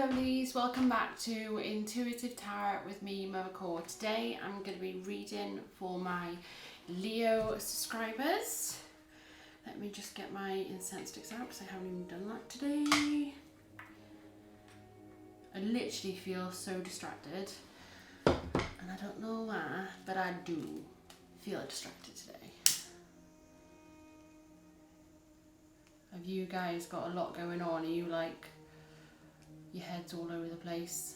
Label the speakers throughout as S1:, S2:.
S1: Lovelies, welcome back to Intuitive Tarot with me, Momma Core. Today I'm going to be reading for my Leo subscribers. Let me just get my incense sticks out because I haven't even done that today. I literally feel so distracted and I don't know why, but I do feel distracted today. Have you guys got a lot going on? Are you like your head's all over the place?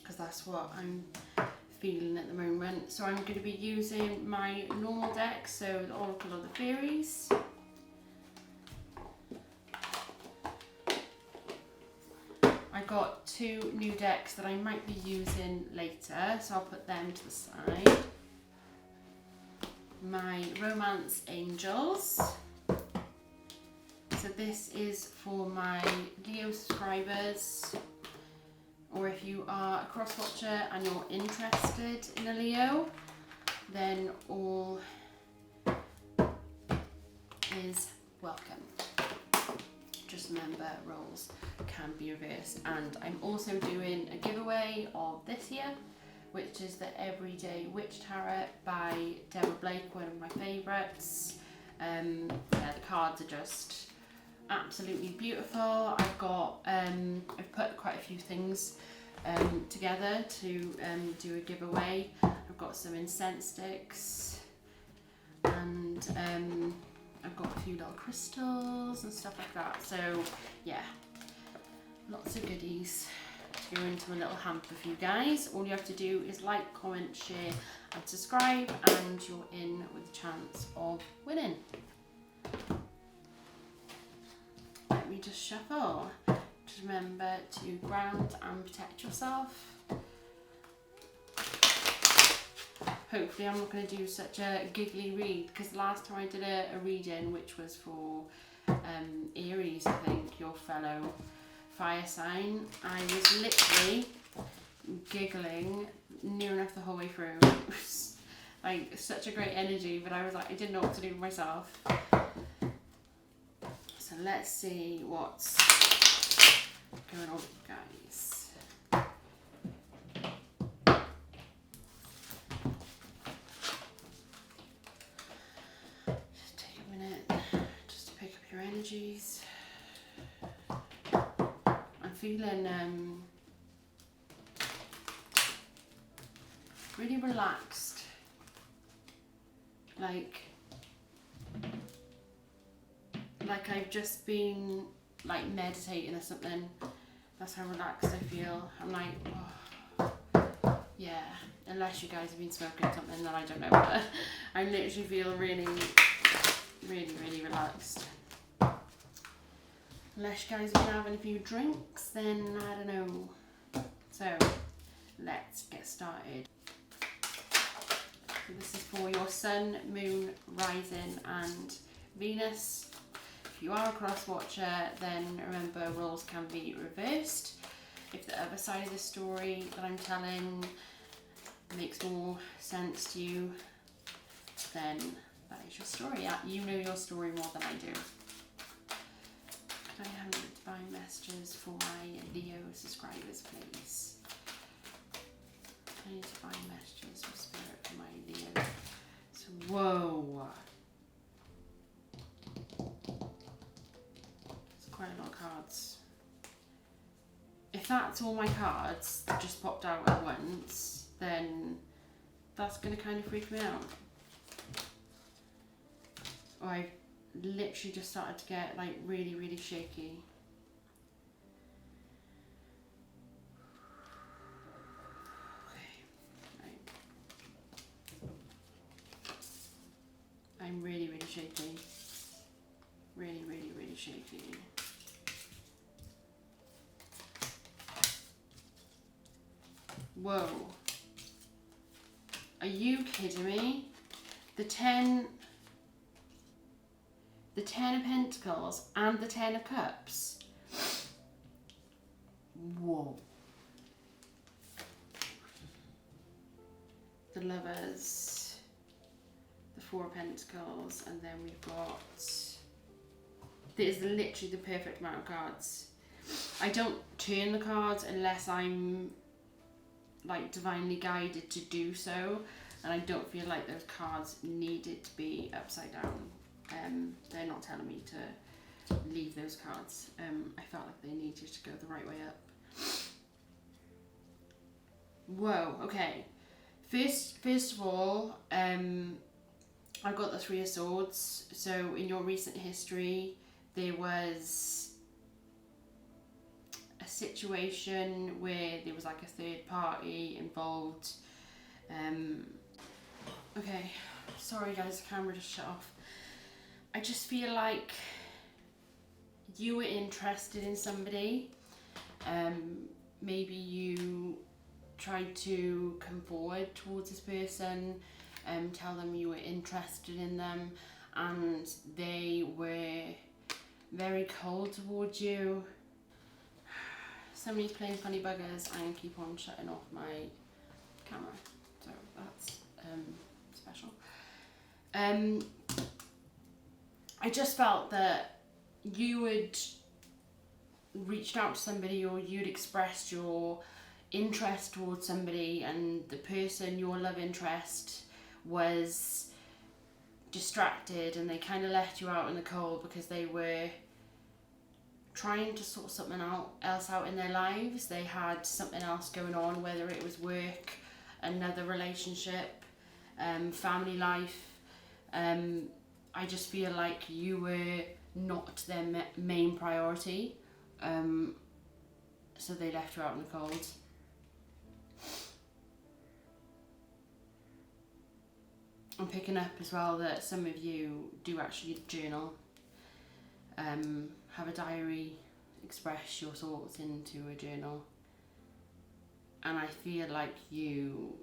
S1: Because that's what I'm feeling at the moment. So I'm going to be using my normal deck, so the Oracle of the Fairies. I got two new decks that I might be using later, so I'll put them to the side. My Romance Angels. So this is for my Leo subscribers, or if you are a cross-watcher and you're interested in a Leo, then all is welcome. Just remember, roles can be reversed. And I'm also doing a giveaway of this year, which is the Everyday Witch Tarot by Deborah Blake, one of my favourites. Yeah, the cards are just absolutely beautiful. I've got I've put quite a few things together to do a giveaway. I've got some incense sticks and I've got a few little crystals and stuff like that. So yeah, lots of goodies to go into a little hamper for you guys. All you have to do is like, comment, share and subscribe, and you're in with a chance of winning. Let me just shuffle. Just remember to ground and protect yourself. Hopefully I'm not going to do such a giggly read, because the last time I did a reading, which was for Aries, I think, your fellow fire sign, I was literally giggling near enough the whole way through. It was like such a great energy, but I was like, I didn't know what to do with myself. So let's see what's going on, guys. Just take a minute just to pick up your energies. I'm feeling really relaxed. Like I've just been like meditating or something. That's how relaxed I feel. I'm like, oh, yeah, unless you guys have been smoking something, then I don't know, but I literally feel really, really, really relaxed. Unless you guys have been having a few drinks, then I don't know. So let's get started. So this is for your Sun, Moon, Rising and Venus. If you are a cross-watcher, then remember, roles can be reversed. If the other side of the story that I'm telling makes more sense to you, then that is your story. You know your story more than I do. Can I have divine messages for my Leo subscribers, please? I need divine messages for spirit for my Leo. So, whoa. Quite a lot of cards. If that's all my cards that just popped out at once, then that's going to kind of freak me out. Or I literally just started to get like really, really shaky. Okay, right. I'm really, really shaky. Really, really, really shaky. Whoa. Are you kidding me? The 10 of Pentacles and the 10 of Cups. Whoa. The Lovers, the 4 of Pentacles, and then we've got, this is literally the perfect amount of cards. I don't turn the cards unless I'm like divinely guided to do so, and I don't feel like those cards needed to be upside down. They're not telling me to leave those cards. I felt like they needed to go the right way up. Whoa, okay. First of all, I got the Three of Swords. So in your recent history, there was a situation where there was like a third party involved. Okay, sorry guys, the camera just shut off. I just feel like you were interested in somebody. Maybe you tried to come forward towards this person, tell them you were interested in them, and they were very cold towards you. Somebody's playing funny buggers and keep on shutting off my camera, so that's special. I just felt that you had reached out to somebody, or you'd expressed your interest towards somebody, and the person, your love interest, was distracted, and they kind of left you out in the cold because they were trying to sort something else out in their lives. They had something else going on, whether it was work, another relationship, family life. I just feel like you were not their main priority, so they left you out in the cold. I'm picking up as well that some of you do actually journal, have a diary, express your thoughts into a journal. And I feel like you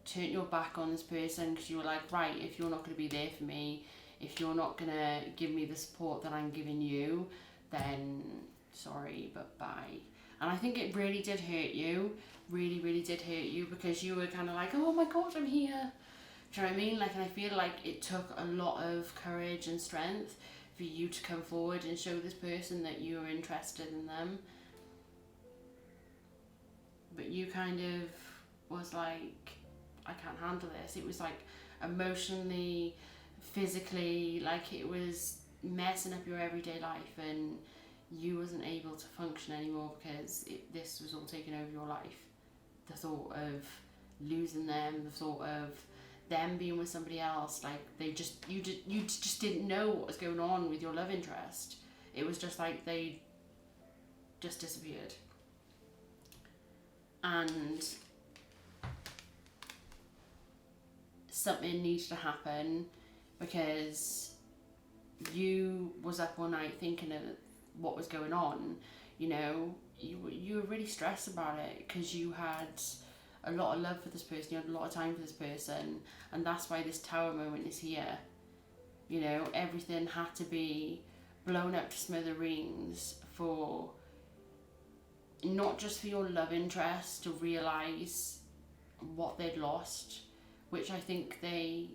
S1: turned your back on this person because you were like, right, if you're not going to be there for me, if you're not going to give me the support that I'm giving you, then sorry, but bye. And I think it really did hurt you, really did hurt you, because you were kind of like, oh my God, I'm here. Do you know what I mean? Like, and I feel like it took a lot of courage and strength for you to come forward and show this person that you were interested in them. But you kind of was like, I can't handle this. It was like emotionally, physically, like it was messing up your everyday life, and you wasn't able to function anymore because this was all taking over your life. The thought of losing them, the thought of them being with somebody else, like you just didn't know what was going on with your love interest. It was just like they just disappeared. And something needed to happen because you was up all night thinking of what was going on. You know, you were really stressed about it because you had a lot of love for this person, you had a lot of time for this person, and that's why this tower moment is here. You know, everything had to be blown up to smithereens for, not just for your love interest to realise what they'd lost, which I think they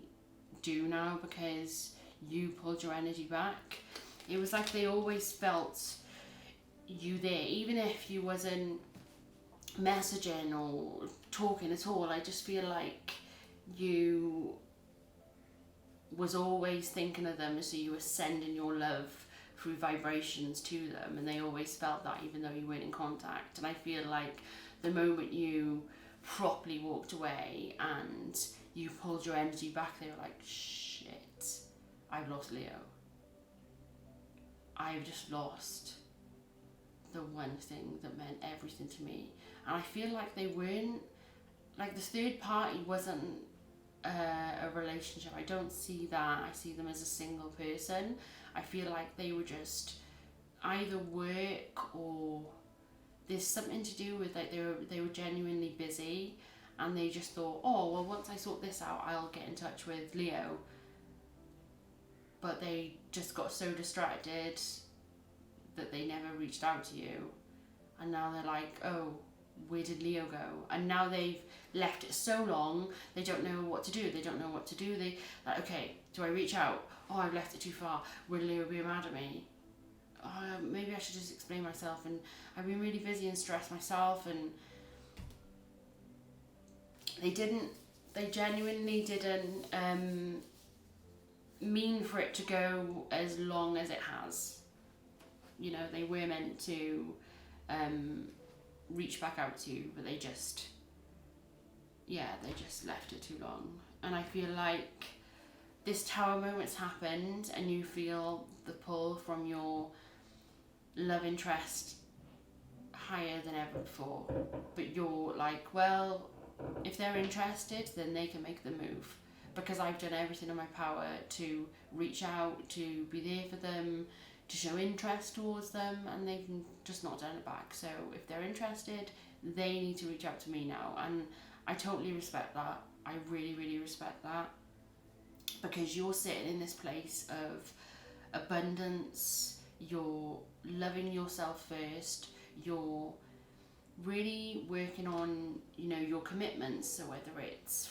S1: do now because you pulled your energy back. It was like they always felt you there, even if you wasn't messaging or talking at all. I just feel like you was always thinking of them, so you were sending your love through vibrations to them, and they always felt that even though you weren't in contact. And I feel like the moment you properly walked away and you pulled your energy back, they were like, shit, I've lost Leo. I've just lost the one thing that meant everything to me. And I feel like they weren't, like the third party wasn't a relationship. I don't see that. I see them as a single person. I feel like they were just either work, or there's something to do with like they were genuinely busy, and they just thought, oh well, once I sort this out, I'll get in touch with Leo. But they just got so distracted that they never reached out to you, and now they're like, oh, where did Leo go? And now they've left it so long, they don't know what to do. They don't know what to do. They like, okay, do I reach out? Oh, I've left it too far. Will Leo be mad at me? maybe I should just explain myself, and I've been really busy and stressed myself, and they genuinely didn't mean for it to go as long as it has. You know, they were meant to reach back out to you, but they just left it too long. And I feel like this tower moment's happened, and you feel the pull from your love interest higher than ever before. But you're like, well, if they're interested, then they can make the move, because I've done everything in my power to reach out, to be there for them, to show interest towards them, and they've just not done it back. So if they're interested, they need to reach out to me now. And I totally respect that. I really, really respect that, because you're sitting in this place of abundance. You're loving yourself first. You're really working on, you know, your commitments. So whether it's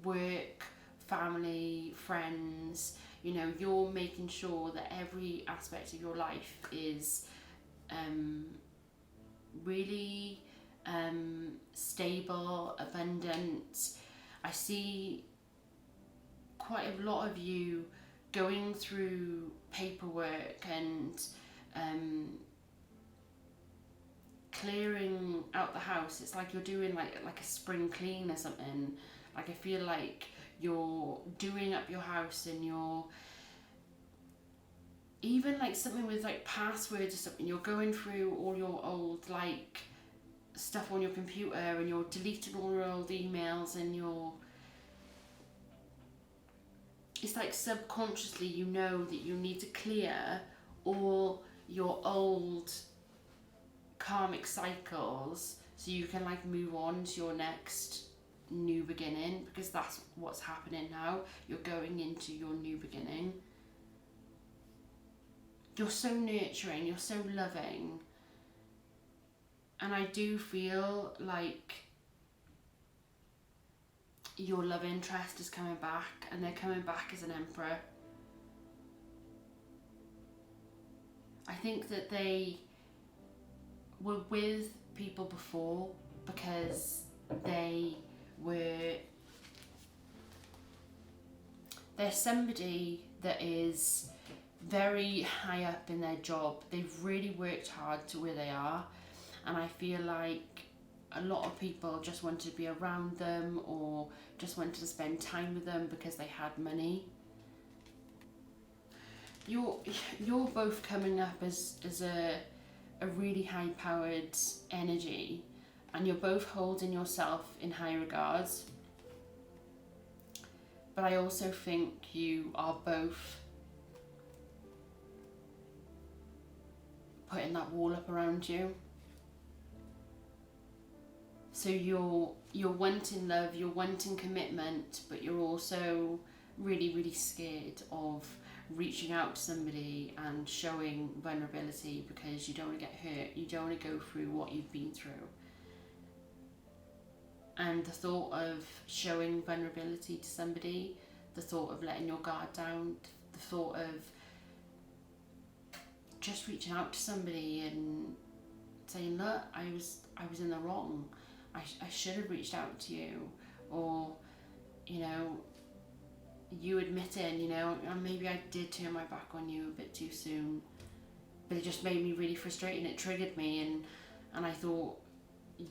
S1: work, family, friends, you know, you're making sure that every aspect of your life is really stable, abundant. I see quite a lot of you going through paperwork and clearing out the house. It's like you're doing like a spring clean or something. Like I feel like you're doing up your house, and you're even like something with like passwords or something. You're going through all your old like stuff on your computer, and you're deleting all your old emails, and it's like subconsciously you know that you need to clear all your old karmic cycles so you can like move on to your next new beginning, because that's what's happening now. You're going into your new beginning. You're so nurturing, you're so loving, and I do feel like your love interest is coming back, and they're coming back as an emperor. I think that they were with people before because they're somebody that is very high up in their job. They've really worked hard to where they are, and I feel like a lot of people just wanted to be around them, or just wanted to spend time with them because they had money. You're both coming up as a really high powered energy, and you're both holding yourself in high regards. But I also think you are both putting that wall up around you. So you're wanting love, you're wanting commitment, but you're also really, really scared of reaching out to somebody and showing vulnerability, because you don't want to get hurt, you don't want to go through what you've been through. And the thought of showing vulnerability to somebody, the thought of letting your guard down, the thought of just reaching out to somebody and saying, look, I was in the wrong, I should have reached out to you, or, you know, you admitting, you know, maybe I did turn my back on you a bit too soon, but it just made me really frustrated, and it triggered me, and I thought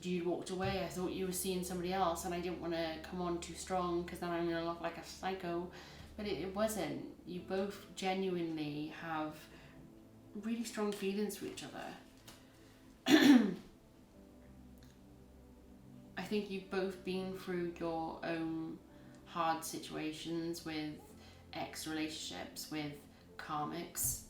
S1: you'd walked away. I thought you were seeing somebody else, and I didn't want to come on too strong because then I'm going to look like a psycho. But it wasn't. You both genuinely have really strong feelings for each other. I think you've both been through your own hard situations with ex-relationships, with karmics.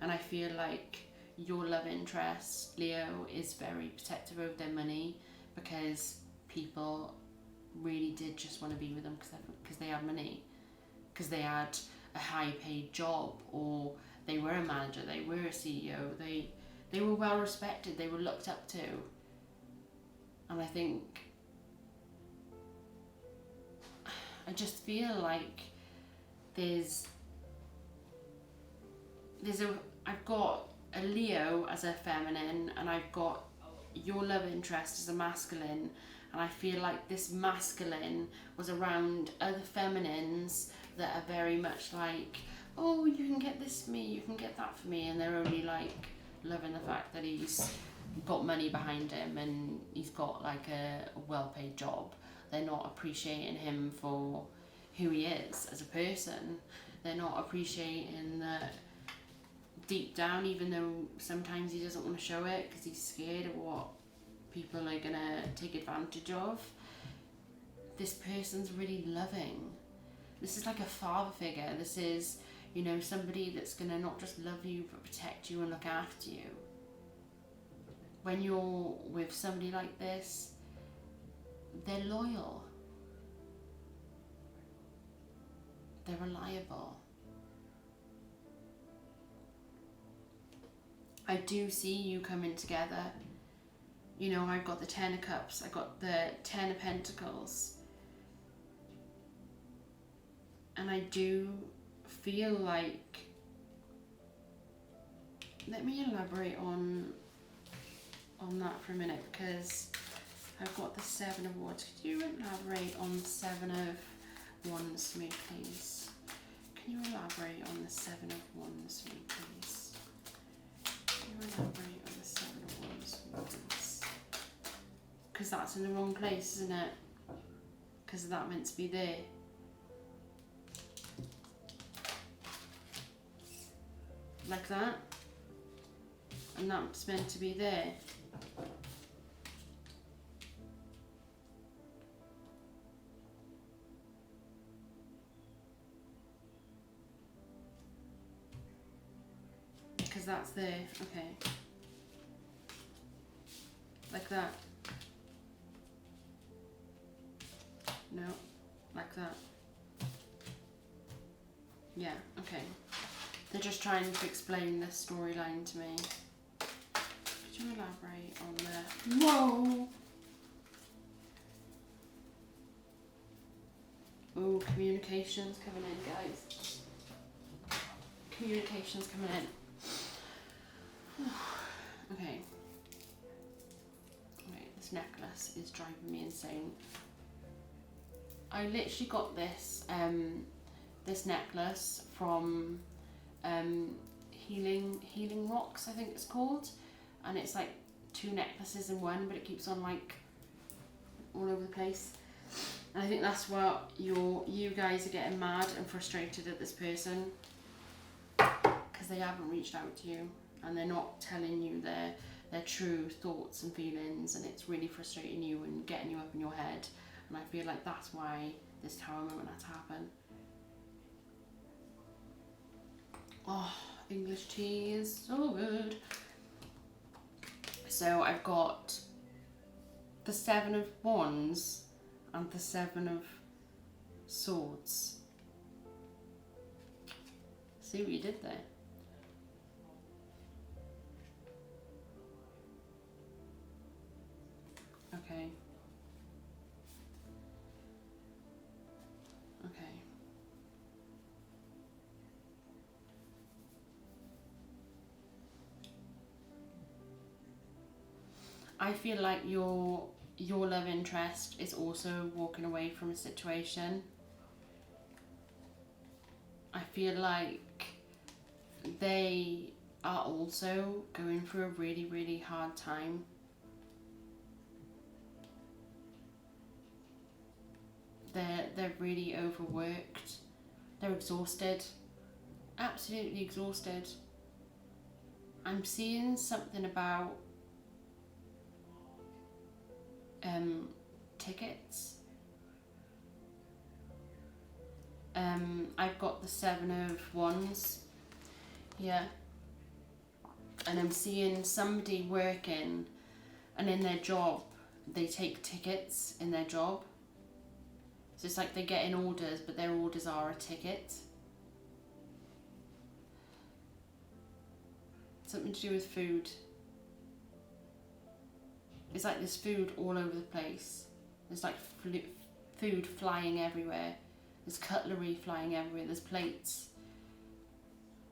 S1: And I feel like your love interest, Leo, is very protective over their money, because people really did just want to be with them because they had money, because they had a high paid job, or they were a manager, they were a CEO, they were well respected, they were looked up to. And I just feel like there's I've got a Leo as a feminine, and I've got your love interest as a masculine, and I feel like this masculine was around other feminines that are very much like, oh, you can get this for me, you can get that for me, and they're only like loving the fact that he's got money behind him and he's got like a well-paid job. They're not appreciating him for who he is as a person. They're not appreciating that deep down, even though sometimes he doesn't want to show it because he's scared of what people are gonna take advantage of, this person's really loving. This is like a father figure. This is, you know, somebody that's gonna not just love you but protect you and look after you. When you're with somebody like this, they're loyal, they're reliable. I do see you coming together. You know, I've got the Ten of Cups, I've got the Ten of Pentacles. And I do feel like, let me elaborate on that for a minute, because I've got the Seven of Wands. Could you elaborate on the Seven of Wands for me, please? Can you elaborate on the Seven of Wands for me, please? Can you elaborate on the Seven of Wands for me, please? Because that's in the wrong place, isn't it? Because that meant to be there. Like that. And that's meant to be there. Because that's there. Okay. Like that. No. Like that. Yeah, okay. They're just trying to explain this storyline to me. Could you elaborate on the... Whoa! Oh, communication's coming in, guys. Communication's coming in. Okay. Right, this necklace is driving me insane. I literally got this this necklace from Healing Rocks, I think it's called, and it's like 2 necklaces in one, but it keeps on like all over the place. And I think that's what you guys are getting mad and frustrated at this person, because they haven't reached out to you and they're not telling you their true thoughts and feelings, and it's really frustrating you and getting you up in your head. And I feel like that's why this Tower moment had to happen. Oh, English tea is so good. So I've got the Seven of Wands and the Seven of Swords. See what you did there? Okay. Okay. I feel like your love interest is also walking away from a situation. I feel like they are also going through a really, really hard time. They're really overworked. They're exhausted. Absolutely exhausted. I'm seeing something about tickets. I've got the Seven of Wands here, and I'm seeing somebody working, and in their job they take tickets in their job. So it's like they're getting orders, but their orders are a ticket. Something to do with food. It's like there's food all over the place. There's like food flying everywhere. There's cutlery flying everywhere. There's plates.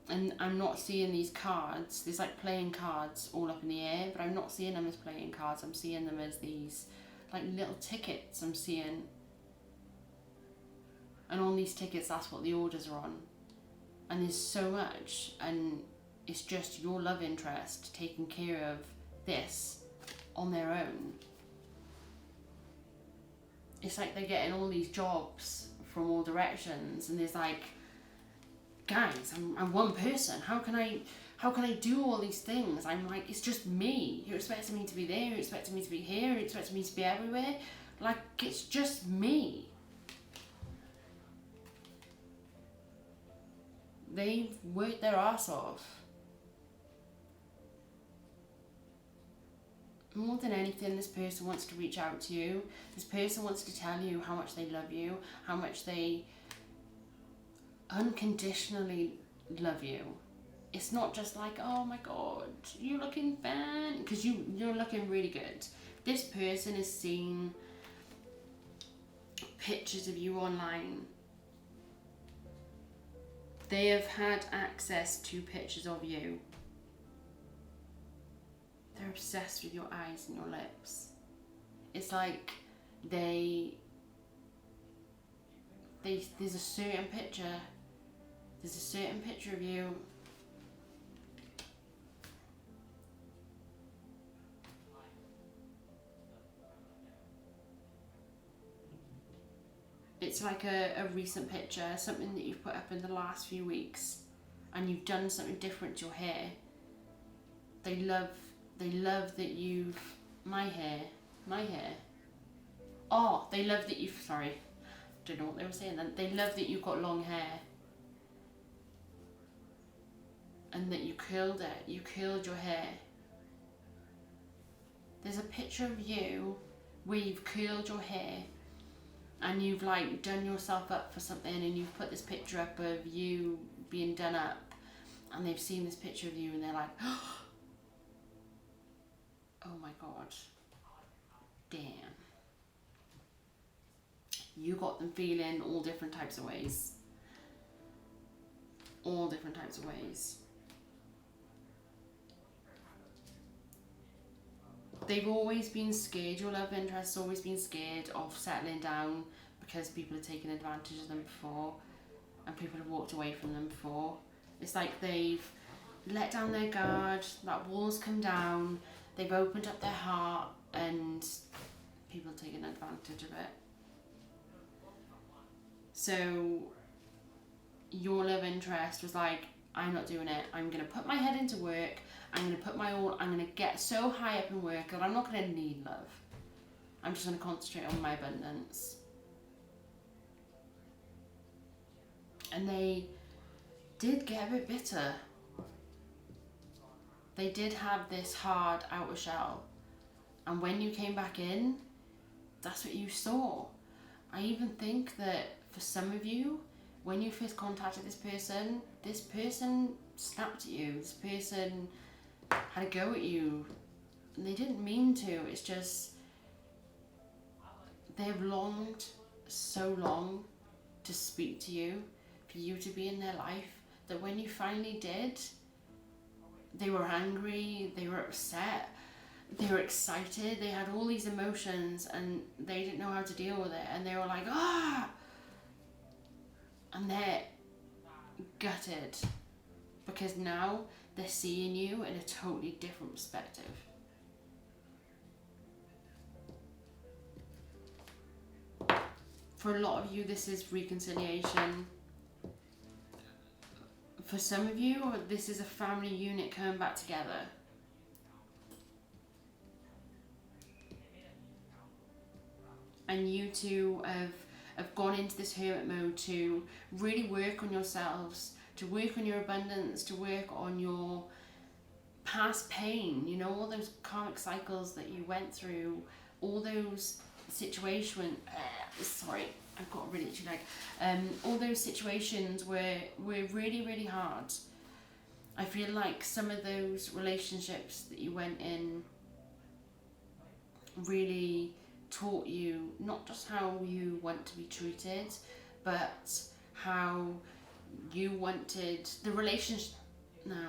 S1: And I'm not seeing these cards. There's like playing cards all up in the air, but I'm not seeing them as playing cards. I'm seeing them as these like little tickets I'm seeing. And on these tickets, that's what the orders are on. And there's so much, and it's just your love interest taking care of this on their own. It's like they're getting all these jobs from all directions, and there's like, guys, I'm one person. How can I do all these things? I'm like, it's just me. You're expecting me to be there. You're expecting me to be here. You're expecting me to be everywhere. Like, it's just me. They've worked their ass off. More than anything, this person wants to reach out to you. This person wants to tell you how much they love you, how much they unconditionally love you. It's not just like, oh my god, you're looking fan, because you're looking really good. This person has seen pictures of you online. They have had access to pictures of you. They're obsessed with your eyes and your lips. It's like there's a certain picture. There's a certain picture of you. It's like a recent picture, something that you've put up in the last few weeks, and you've done something different to your hair. They love that you've my hair. Oh, they love that you've don't know what they were saying then. They love that you've got long hair. And that you curled it. You curled your hair. There's a picture of you where you've curled your hair and you've like done yourself up for something, and you've put this picture up of you being done up, and they've seen this picture of you and they're like, oh my god, damn. You got them feeling all different types of ways. All different types of ways. They've always been scared, your love interest's always been scared of settling down because people have taken advantage of them before and people have walked away from them before. It's like they've let down their guard, that wall's come down, they've opened up their heart, and people have taken advantage of it. So your love interest was like, I'm not doing it. I'm going to put my head into work. I'm going to put my all, I'm going to get so high up in work that I'm not going to need love. I'm just going to concentrate on my abundance. And they did get a bit bitter. They did have this hard outer shell. And when you came back in, that's what you saw. I even think that for some of you, when you first contacted this person snapped at you. This person had a go at you. And they didn't mean to. It's just they've longed so long to speak to you, for you to be in their life, that when you finally did, they were angry, they were upset, they were excited, they had all these emotions and they didn't know how to deal with it, and they were like, ah! And they're gutted because now they're seeing you in a totally different perspective. For a lot of you, this is reconciliation. For some of you, this is a family unit coming back together. And you two have gone into this hermit mode to really work on yourselves, to work on your abundance, to work on your past pain, you know, all those karmic cycles that you went through, all those situations, I've got a really itchy leg, all those situations were really, really hard. I feel like some of those relationships that you went in really taught you not just how you want to be treated, but how you wanted the relationship. No,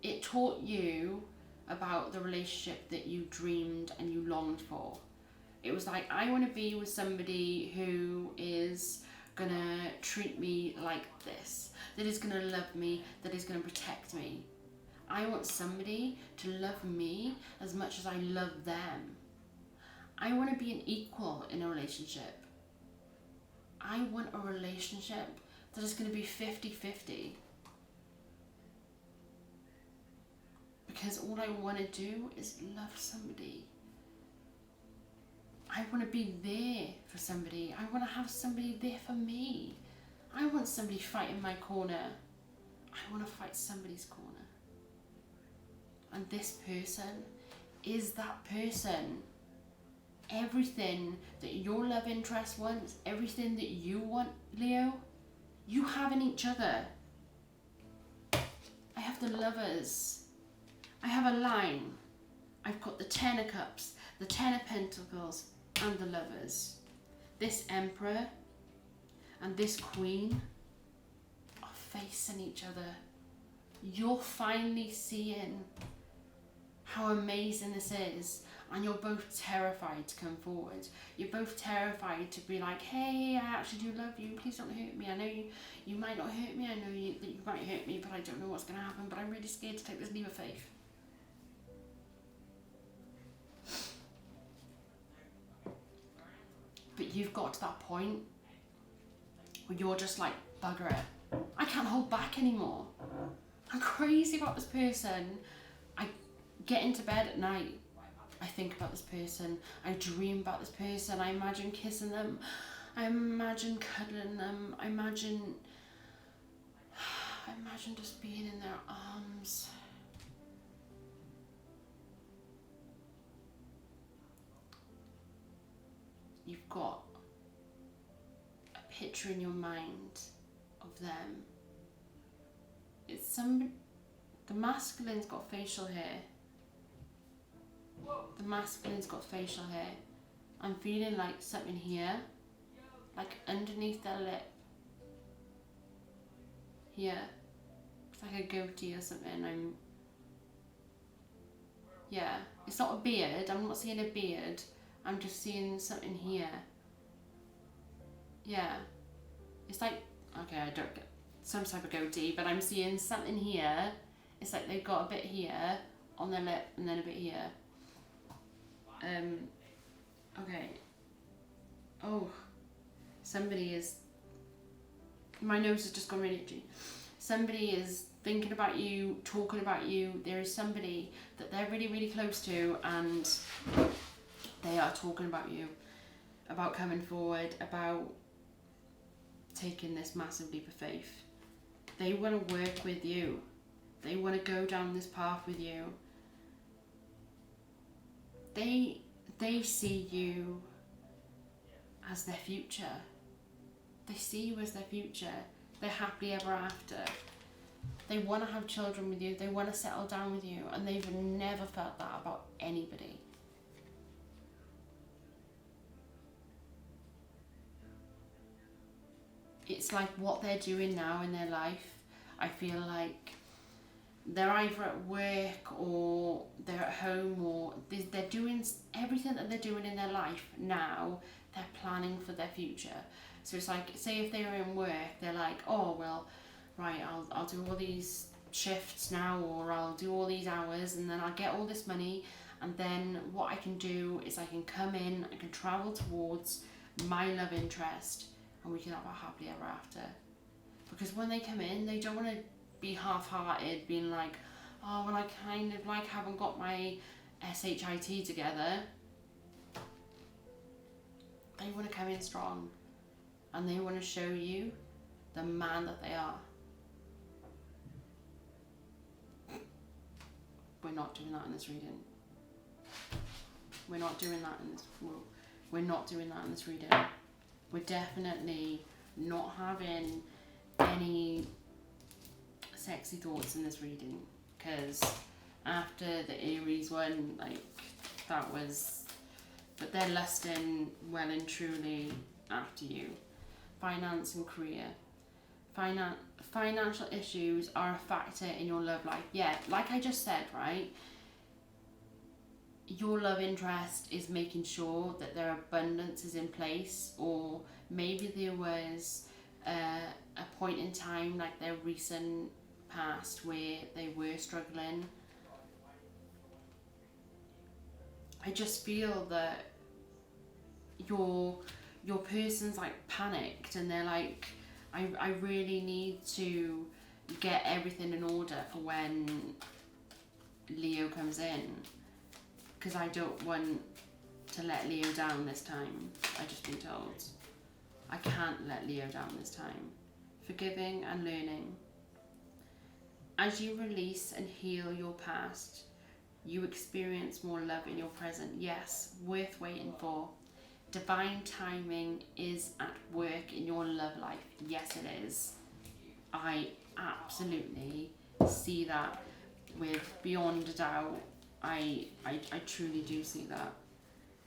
S1: it taught you about the relationship that you dreamed and you longed for. It was like, I want to be with somebody who is gonna treat me like this, that is gonna love me, that is gonna protect me. I want somebody to love me as much as I love them. I want to be an equal in a relationship. I want a relationship that is going to be 50-50. Because all I want to do is love somebody. I want to be there for somebody. I want to have somebody there for me. I want somebody fighting my corner. I want to fight somebody's corner. And this person is that person. Everything that your love interest wants, everything that you want, Leo, you have in each other. I have the Lovers. I have a line. I've got the Ten of Cups, the Ten of Pentacles, and the Lovers. This Emperor and this Queen are facing each other. You're finally seeing how amazing this is, and you're both terrified to come forward. You're both terrified to be like, hey, I actually do love you, please don't hurt me. I know you might not hurt me, I know that you might hurt me, but I don't know what's going to happen, but I'm really scared to take this leap of faith. But you've got to that point where you're just like, bugger it, I can't hold back anymore. I'm crazy about this person. I get into bed at night, I think about this person, I dream about this person, I imagine kissing them, I imagine cuddling them, I imagine just being in their arms. You've got a picture in your mind of them. It's the masculine's got facial hair. The masculine's got facial hair. I'm feeling like something here, like underneath their lip. Here. It's like a goatee or something. Yeah. It's not a beard. I'm not seeing a beard. I'm just seeing something here. Yeah. It's like, okay, I don't get some type of goatee, but I'm seeing something here. It's like they've got a bit here on their lip and then a bit here. Okay. Oh, somebody is, my nose has just gone really itchy. Somebody is thinking about you, talking about you. There is somebody that they're really, really close to, and they are talking about you, about coming forward, about taking this massive leap of faith. They want to work with you. They want to go down this path with you. They see you as their future. They see you as their future. They're happily ever after. They want to have children with you. They want to settle down with you. And they've never felt that about anybody. It's like what they're doing now in their life. I feel like they're either at work or they're at home, or they're doing everything that they're doing in their life now, they're planning for their future. So it's like, say if they were in work, they're like, oh, well, right, I'll do all these shifts now, or I'll do all these hours, and then I'll get all this money, and then what I can do is I can come in, I can travel towards my love interest, and we can have a happily ever after. Because when they come in, they don't want to be half-hearted, being like, oh, well, I kind of like haven't got my SHIT together. They want to come in strong, and they want to show you the man that they are. We're not doing that in this reading. We're not doing that in this. We're not doing that in this reading. We're definitely not having any sexy thoughts in this reading, because after the Aries one, like, that was, but they're lusting well and truly after you. Finance and career. financial issues are a factor in your love life. Yeah, like I just said, right? Your love interest is making sure that their abundance is in place, or maybe there was a point in time, like their recent past, where they were struggling. I just feel that your person's like panicked, and they're like, I really need to get everything in order for when Leo comes in, because I don't want to let Leo down this time. I've just been told I can't let Leo down this time. Forgiving and learning. As you release and heal your past, you experience more love in your present. Yes, worth waiting for. Divine timing is at work in your love life. Yes, it is. I absolutely see that with beyond a doubt. I truly do see that.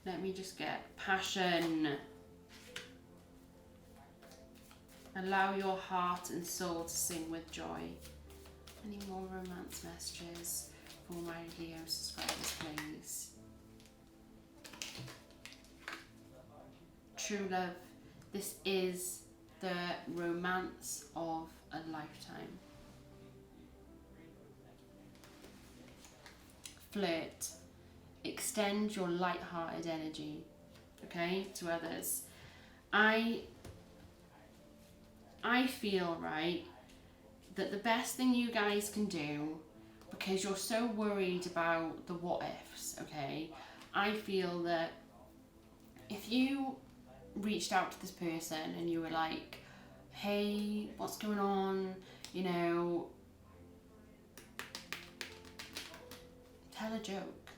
S1: Let me just get passion. Allow your heart and soul to sing with joy. Any more romance messages for my Leo subscribers, please? True love. This is the romance of a lifetime. Flirt. Extend your light-hearted energy, okay, to others. I feel, right, that the best thing you guys can do, because you're so worried about the what ifs, okay, I feel that if you reached out to this person and you were like, hey, what's going on, you know, tell a joke.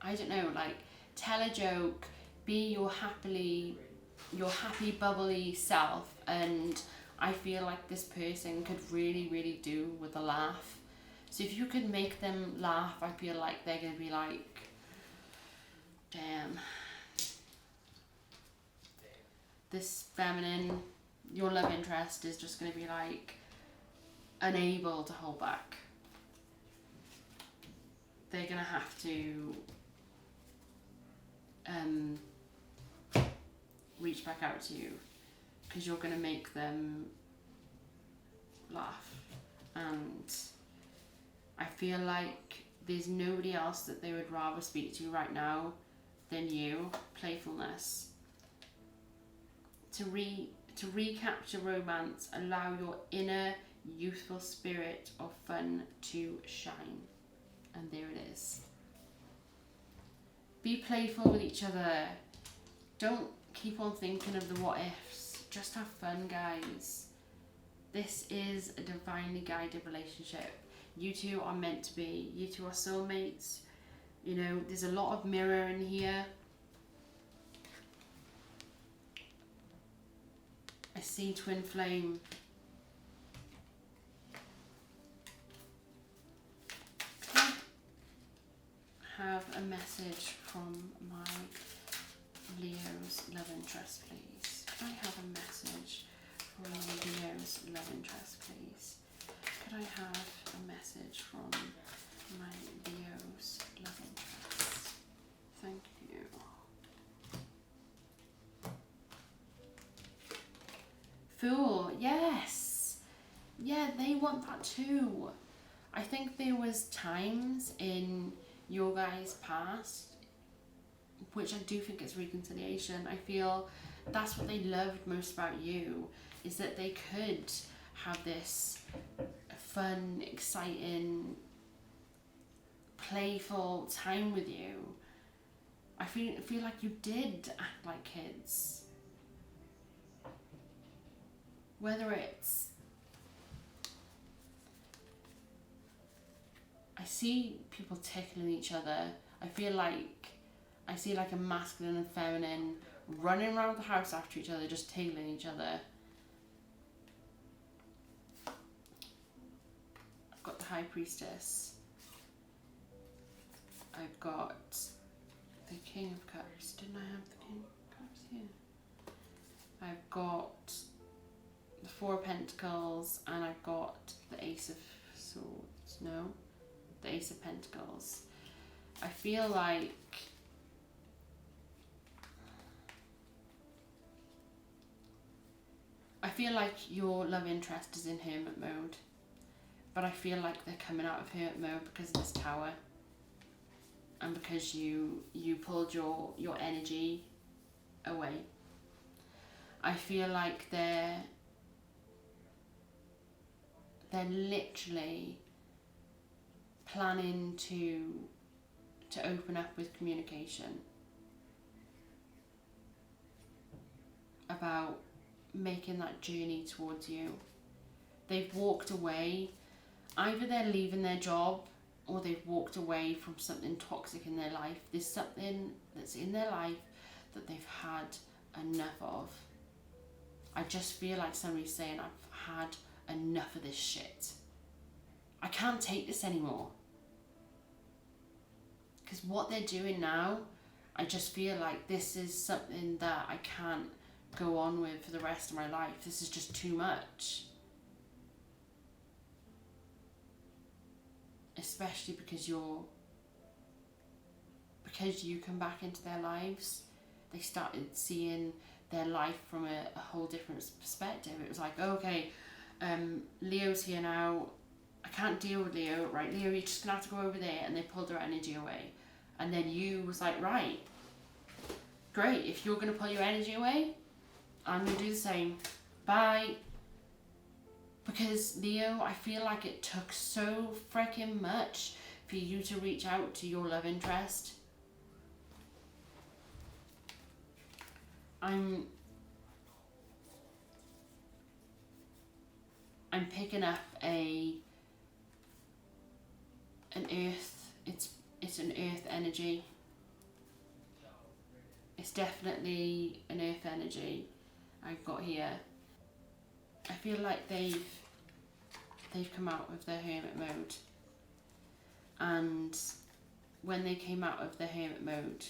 S1: I don't know, like, tell a joke, be your happy, bubbly self, and I feel like this person could really, really do with a laugh. So if you could make them laugh, I feel like they're going to be like, damn, this feminine, your love interest is just going to be like unable to hold back. They're going to have to reach back out to you, because you're going to make them laugh. And I feel like there's nobody else that they would rather speak to right now than you. Playfulness. To recapture romance, allow your inner youthful spirit of fun to shine. And there it is. Be playful with each other. Don't keep on thinking of the what ifs. Just have fun, guys. This is a divinely guided relationship. You two are meant to be. You two are soulmates. You know, there's a lot of mirror in here. I see twin flame. Have a message from my Leo's love interest, please. Could I have a message from Leo's love interest, please? Could I have a message from my Leo's love interest? Thank you. Fool, yes. Yeah, they want that too. I think there was times in your guys' past, which I do think is reconciliation. I feel that's what they loved most about you, is that they could have this fun, exciting, playful time with you. I feel like you did act like kids. Whether it's, I see people tickling each other. I feel like I see like a masculine and feminine running around the house after each other, just tickling each other. I've got the High Priestess. I've got the King of Cups. Didn't I have the King of Cups here? I've got the Four of Pentacles, and I've got the Ace of Swords. No, the Ace of Pentacles. I feel like your love interest is in hermit mode, but I feel like they're coming out of hermit mode because of this Tower, and because you pulled your energy away. I feel like they're literally planning to open up with communication about making that journey towards you. They've walked away. Either they're leaving their job or they've walked away from something toxic in their life. There's something that's in their life that they've had enough of. I just feel like somebody's saying, I've had enough of this shit. I can't take this anymore. Because what they're doing now, I just feel like this is something that I can't go on with for the rest of my life. This is just too much. Especially because you come back into their lives. They started seeing their life from a whole different perspective. It was like, okay, Leo's here now. I can't deal with Leo, right? Leo, you're just gonna have to go over there. And they pulled their energy away. And then you was like, right, great, if you're gonna pull your energy away, I'm gonna do the same. Bye. Because Leo, I feel like it took so freaking much for you to reach out to your love interest. I'm picking up an earth. It's an earth energy. It's definitely an earth energy I've got here. I feel like they've come out of their hermit mode, and when they came out of their hermit mode,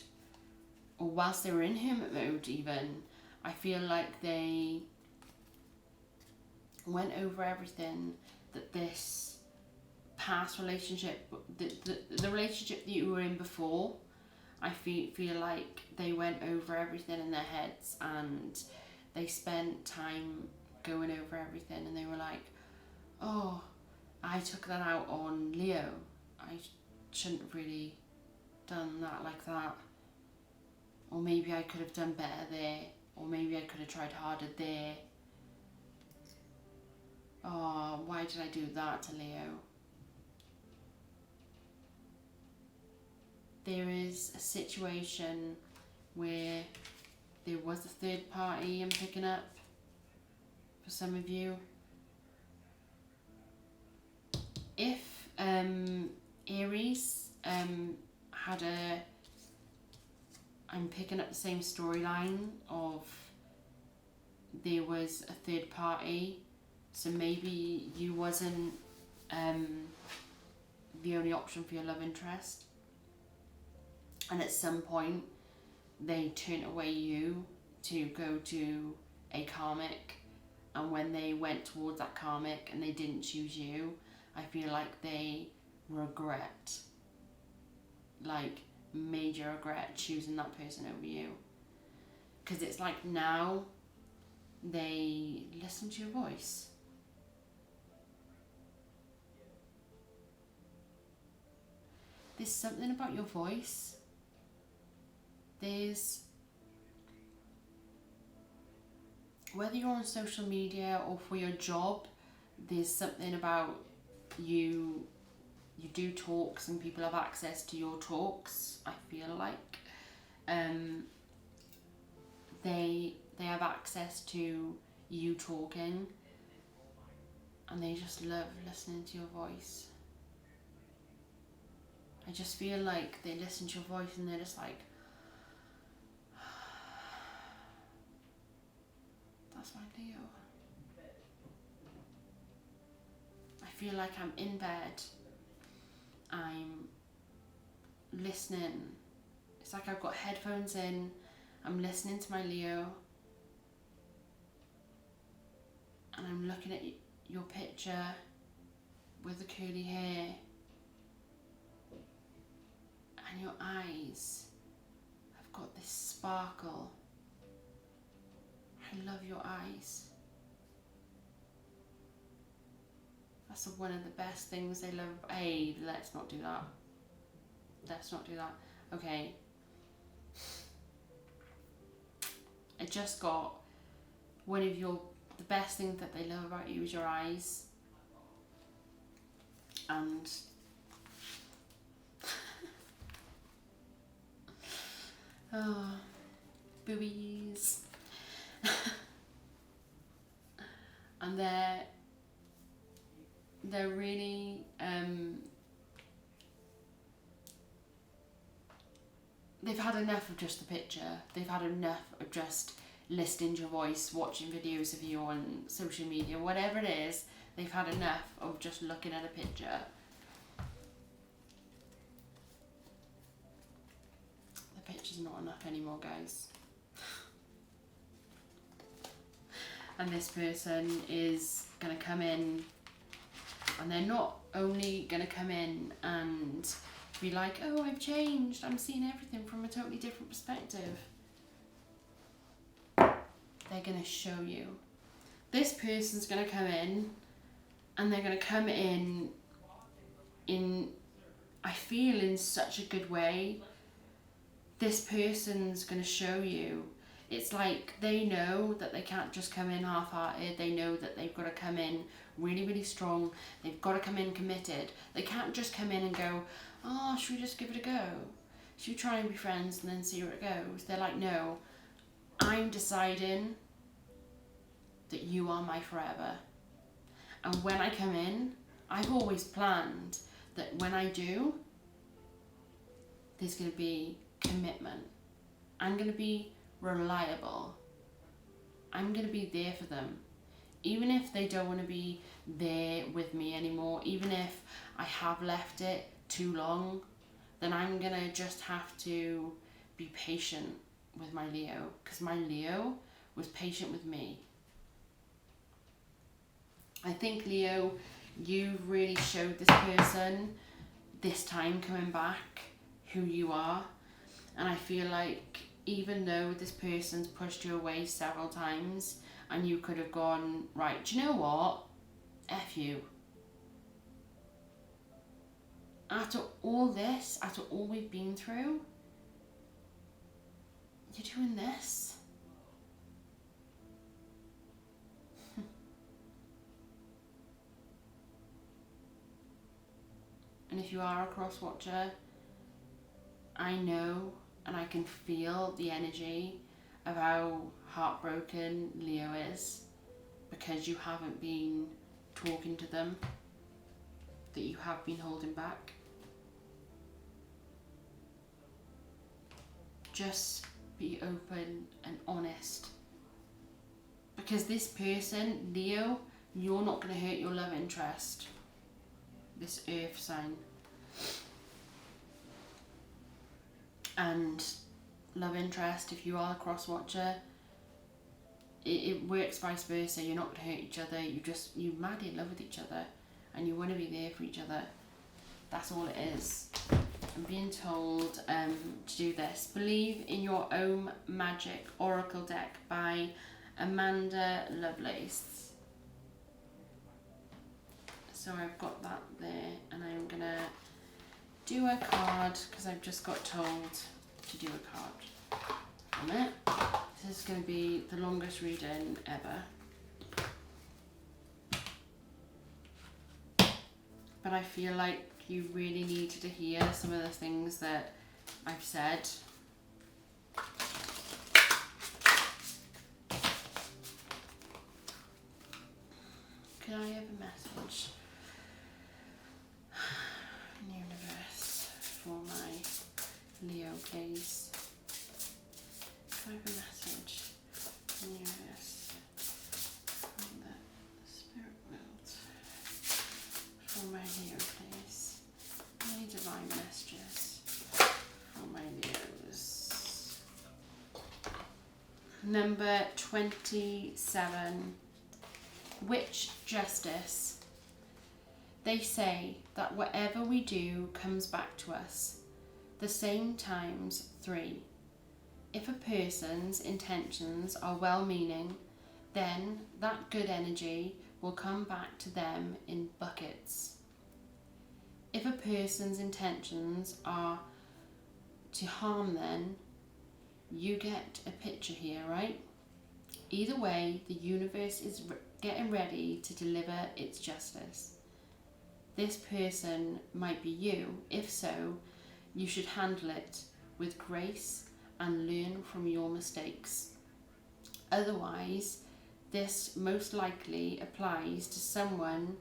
S1: or whilst they were in hermit mode even, I feel like they went over everything that this past relationship, the relationship that you were in before, I feel like they went over everything in their heads, and they spent time going over everything, and they were like, oh, I took that out on Leo. I shouldn't have really done that like that. Or maybe I could have done better there. Or maybe I could have tried harder there. Oh, why did I do that to Leo? There is a situation where there was a third party I'm picking up for some of you. If Aries had I'm picking up the same storyline of there was a third party, so maybe you wasn't the only option for your love interest, and at some point they turned away you to go to a karmic, and when they went towards that karmic and they didn't choose you, I feel like they regret, like major regret, choosing that person over you. Because it's like now they listen to your voice. There's something about your voice. There's, whether you're on social media or for your job, there's something about you do talks and people have access to your talks. I feel like they have access to you talking, and they just love listening to your voice. I just feel like they listen to your voice and they're just like, that's my Leo. I feel like I'm in bed, I'm listening. It's like I've got headphones in, I'm listening to my Leo, and and I'm looking at your picture with the curly hair, and your eyes have got this sparkle. I love your eyes. That's one of the best things they love. Hey, let's not do that. Let's not do that. Okay. I just got the best thing that they love about you is your eyes. And oh, boobies. And they're really they've had enough of just the picture. They've had enough of just listening to your voice, watching videos of you on social media, whatever it is. They've had enough of just looking at a picture. The picture's not enough anymore, guys. And this person is going to come in, and they're not only going to come in and be like, oh, I've changed, I'm seeing everything from a totally different perspective. They're going to show you. This person's going to come in, and they're going to come in, I feel, in such a good way. This person's going to show you. It's like they know that they can't just come in half-hearted. They know that they've got to come in really, really strong. They've got to come in committed. They can't just come in and go, oh, should we just give it a go? Should we try and be friends and then see where it goes? They're like, no, I'm deciding that you are my forever. And when I come in, I've always planned that when I do, there's going to be commitment. I'm going to be reliable. I'm going to be there for them. Even if they don't want to be there with me anymore, even if I have left it too long, then I'm going to just have to be patient with my Leo, because my Leo was patient with me. I think, Leo, you've really showed this person this time coming back who you are. And I feel like even though this person's pushed you away several times and you could have gone, right, do you know what? F you. After all this, after all we've been through, you're doing this? And if you are a cross-watcher, I know and I can feel the energy of how heartbroken Leo is because you haven't been talking to them, that you have been holding back. Just be open and honest. Because this person, Leo, you're not going to hurt your love interest. This earth sign. And love interest, if you are a cross watcher, it works vice versa. You're not going to hurt each other. You're madly in love with each other and you want to be there for each other. That's all it is. I'm being told to do this. Believe in Your Own Magic Oracle Deck by Amanda Lovelies. So I've got that there, and I'm going to do a card because I've just got told to do a card from it. This is going to be the longest reading ever. But I feel like you really needed to hear some of the things that I've said. Can I have a message, universe, for my Leo, please? Can I have a message, universe, from the spirit world, for my Leo, please? Any divine messages for my Leos? Number 27. Which justice? They say that whatever we do comes back to us, the same times 3. If a person's intentions are well-meaning, then that good energy will come back to them in buckets. If a person's intentions are to harm, then you get a picture here, right? Either way, the universe is getting ready to deliver its justice. This person might be you. If so, you should handle it with grace and learn from your mistakes. Otherwise, this most likely applies to someone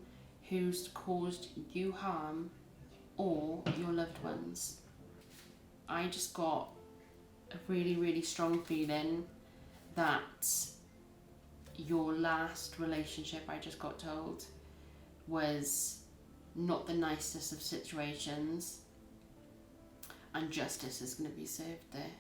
S1: who's caused you harm or your loved ones. I just got a really, really strong feeling that your last relationship, I just got told, was not the nicest of situations, and justice is going to be served there.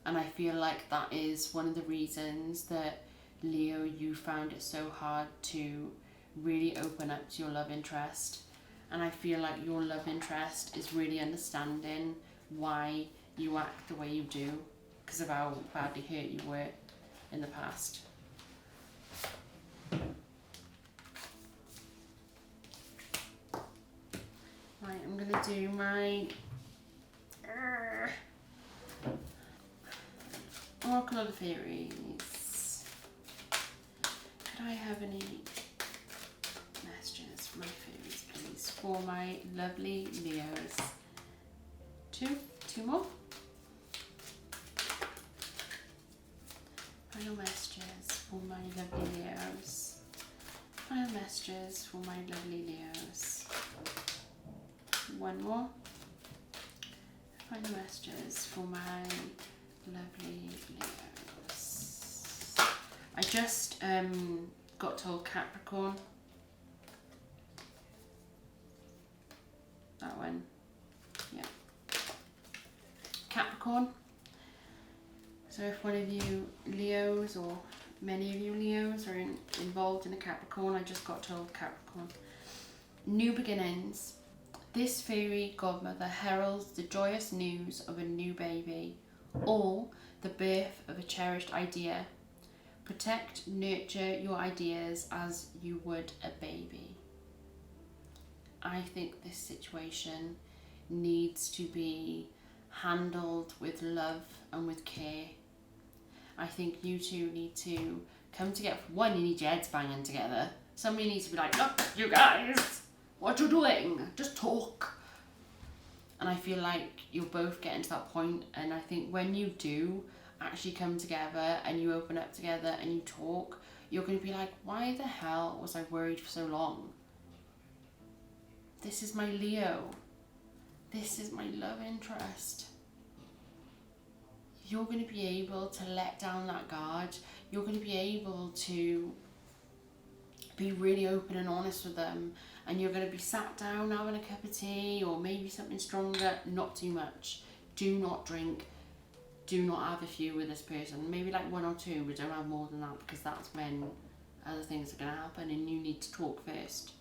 S1: And I feel like that is one of the reasons that, Leo, you found it so hard to really open up to your love interest. And I feel like your love interest is really understanding why you act the way you do, because of how badly hurt you were in the past. Right, I'm going to do my Oracle of the Fairies. Could I have any messages from my fairies, please, for my lovely Leos? Two more. Final messages for my lovely Leos. Final messages for my lovely Leos. One more. Final messages for my lovely Leos. I just got told Capricorn. That one. Yeah. Capricorn. So if one of you Leos, or many of you Leos, are involved in a Capricorn, I just got told Capricorn. New beginnings. This fairy godmother heralds the joyous news of a new baby, or the birth of a cherished idea. Protect, nurture your ideas as you would a baby. I think this situation needs to be handled with love and with care. I think you two need to come together. One, you need your heads banging together. Somebody needs to be like, look, you guys, what you doing? Just talk. And I feel like you're both getting to that point, and I think when you do actually come together and you open up together and you talk, you're going to be like, why the hell was I worried for so long? This is my Leo. This is my love interest. You're going to be able to let down that guard. You're going to be able to be really open and honest with them, and you're going to be sat down having a cup of tea or maybe something stronger, not too much. Do not drink. Do not have a few with this person. Maybe like one or two, but don't have more than that, because that's when other things are going to happen and you need to talk first.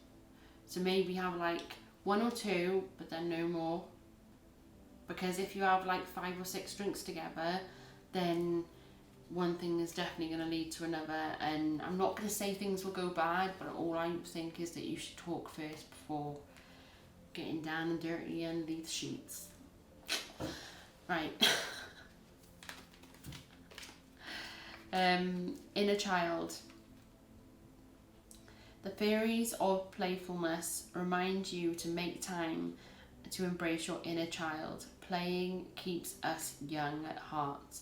S1: So maybe have like one or two, but then no more. Because if you have like 5 or 6 drinks together, then one thing is definitely going to lead to another. And I'm not going to say things will go bad, but all I think is that you should talk first before getting down and dirty underneath the sheets. Right. Inner child. The fairies of playfulness remind you to make time to embrace your inner child. Playing keeps us young at heart.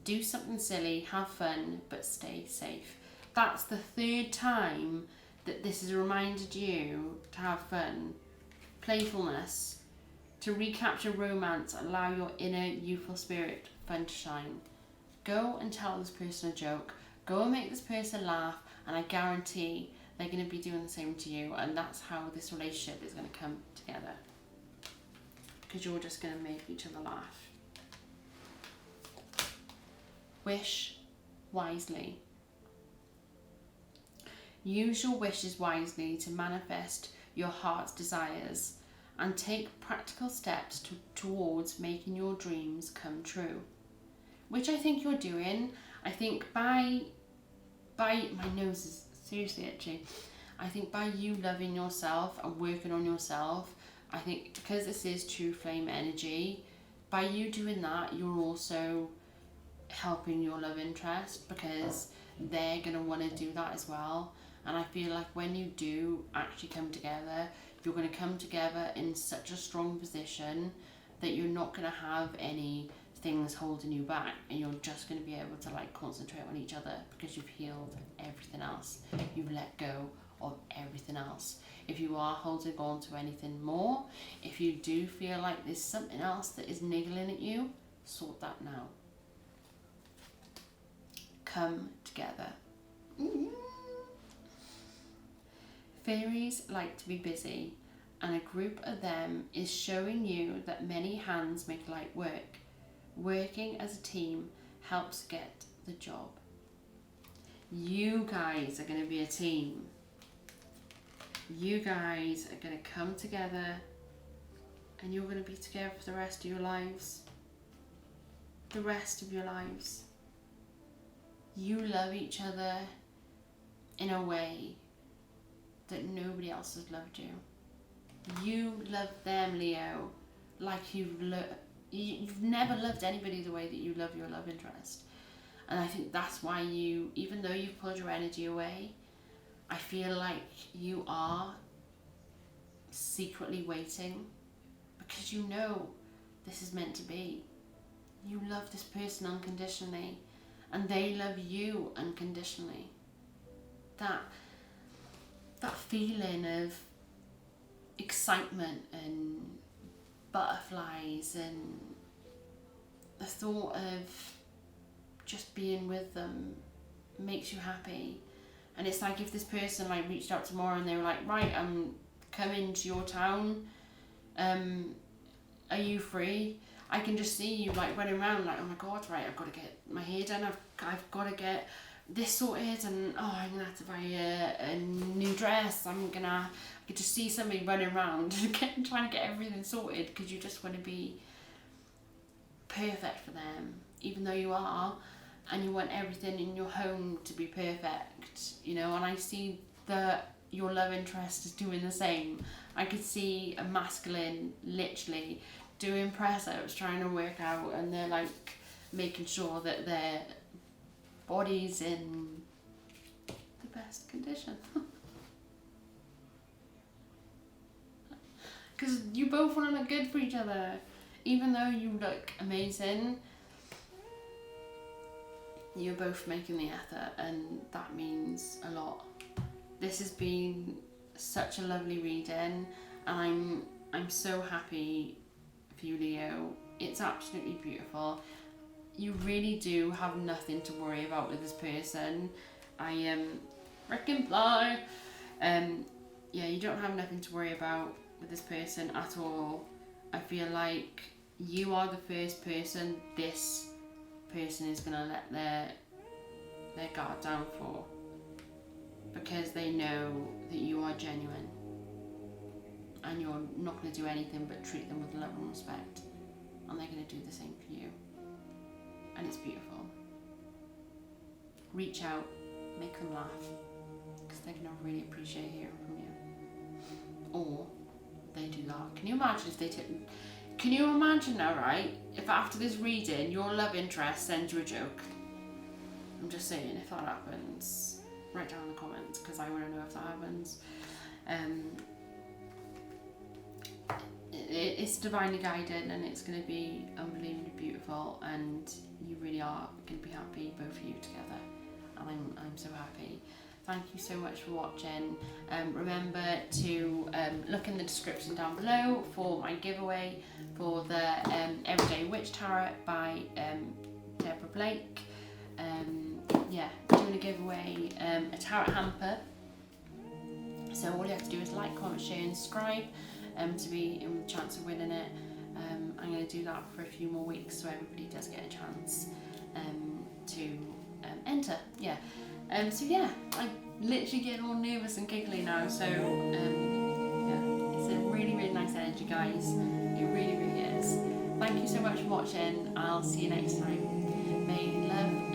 S1: Do something silly, have fun, but stay safe. That's the 3rd time that this has reminded you to have fun. Playfulness. To recapture romance, allow your inner youthful spirit fun to shine. Go and tell this person a joke. Go and make this person laugh, and I guarantee they're going to be doing the same to you, and that's how this relationship is going to come together. Because you're just going to make each other laugh. Wish wisely. Use your wishes wisely to manifest your heart's desires and take practical steps towards making your dreams come true. Which I think you're doing. I think by my nose is seriously itchy. I think by you loving yourself and working on yourself, I think because this is true flame energy, by you doing that, you're also helping your love interest, because they're going to want to do that as well. And I feel like when you do actually come together, you're going to come together in such a strong position that you're not going to have any things holding you back, and you're just going to be able to like concentrate on each other because you've healed everything else. You've let go of everything else. If you are holding on to anything more, if you do feel like there's something else that is niggling at you, sort that now. Come together. Fairies like to be busy, and a group of them is showing you that many hands make light work. Working as a team helps get the job. You guys are going to be a team. You guys are going to come together, and you're going to be together for the rest of your lives. The rest of your lives. You love each other in a way that nobody else has loved you. You love them, Leo, like you've never loved anybody the way that you love your love interest. And I think that's why you, even though you've pulled your energy away, I feel like you are secretly waiting, because you know this is meant to be. You love this person unconditionally, and they love you unconditionally. That feeling of excitement and butterflies and the thought of just being with them makes you happy. And it's like if this person like reached out tomorrow and they were like, right, I'm coming to your town, are you free? I can just see you like running around like, oh my god, right, I've got to get my hair done, I've got to get this sorted, and I'm gonna have to buy a new dress. I could just see somebody running around trying to get everything sorted, because you just want to be perfect for them, even though you are, and you want everything in your home to be perfect, you know. And I see that your love interest is doing the same. I could see a masculine literally doing press ups, trying to work out, and they're like making sure that their body's in the best condition. Because you both want to look good for each other. Even though you look amazing, you're both making the effort, and that means a lot. This has been such a lovely reading, and I'm so happy for you, Leo. It's absolutely beautiful. You really do have nothing to worry about with this person. I am freaking fly. Yeah, you don't have nothing to worry about with this person at all. I feel like you are the first person this person is gonna let their guard down for, because they know that you are genuine and you're not going to do anything but treat them with love and respect, and they're going to do the same for you. And it's beautiful. Reach out, make them laugh, because they're going to really appreciate hearing from you. Or they do that. Can you imagine if they didn't? Can you imagine now, right, if after this reading your love interest sends you a joke? I'm just saying, if that happens, write down in the comments, because I want to know if that happens. It's divinely guided, and it's going to be unbelievably beautiful, and you really are going to be happy, both of you together, and I'm so happy. Thank you so much for watching. Remember to look in the description down below for my giveaway for the Everyday Witch Tarot by Deborah Blake. Yeah, doing a giveaway, a tarot hamper. So all you have to do is like, comment, share and subscribe to be in the chance of winning it. I'm going to do that for a few more weeks so everybody does get a chance to enter. Yeah. So yeah, literally getting all nervous and giggly now. So yeah, it's a really, really nice energy, guys. It really, really is. Thank you so much for watching. I'll see you next time. May love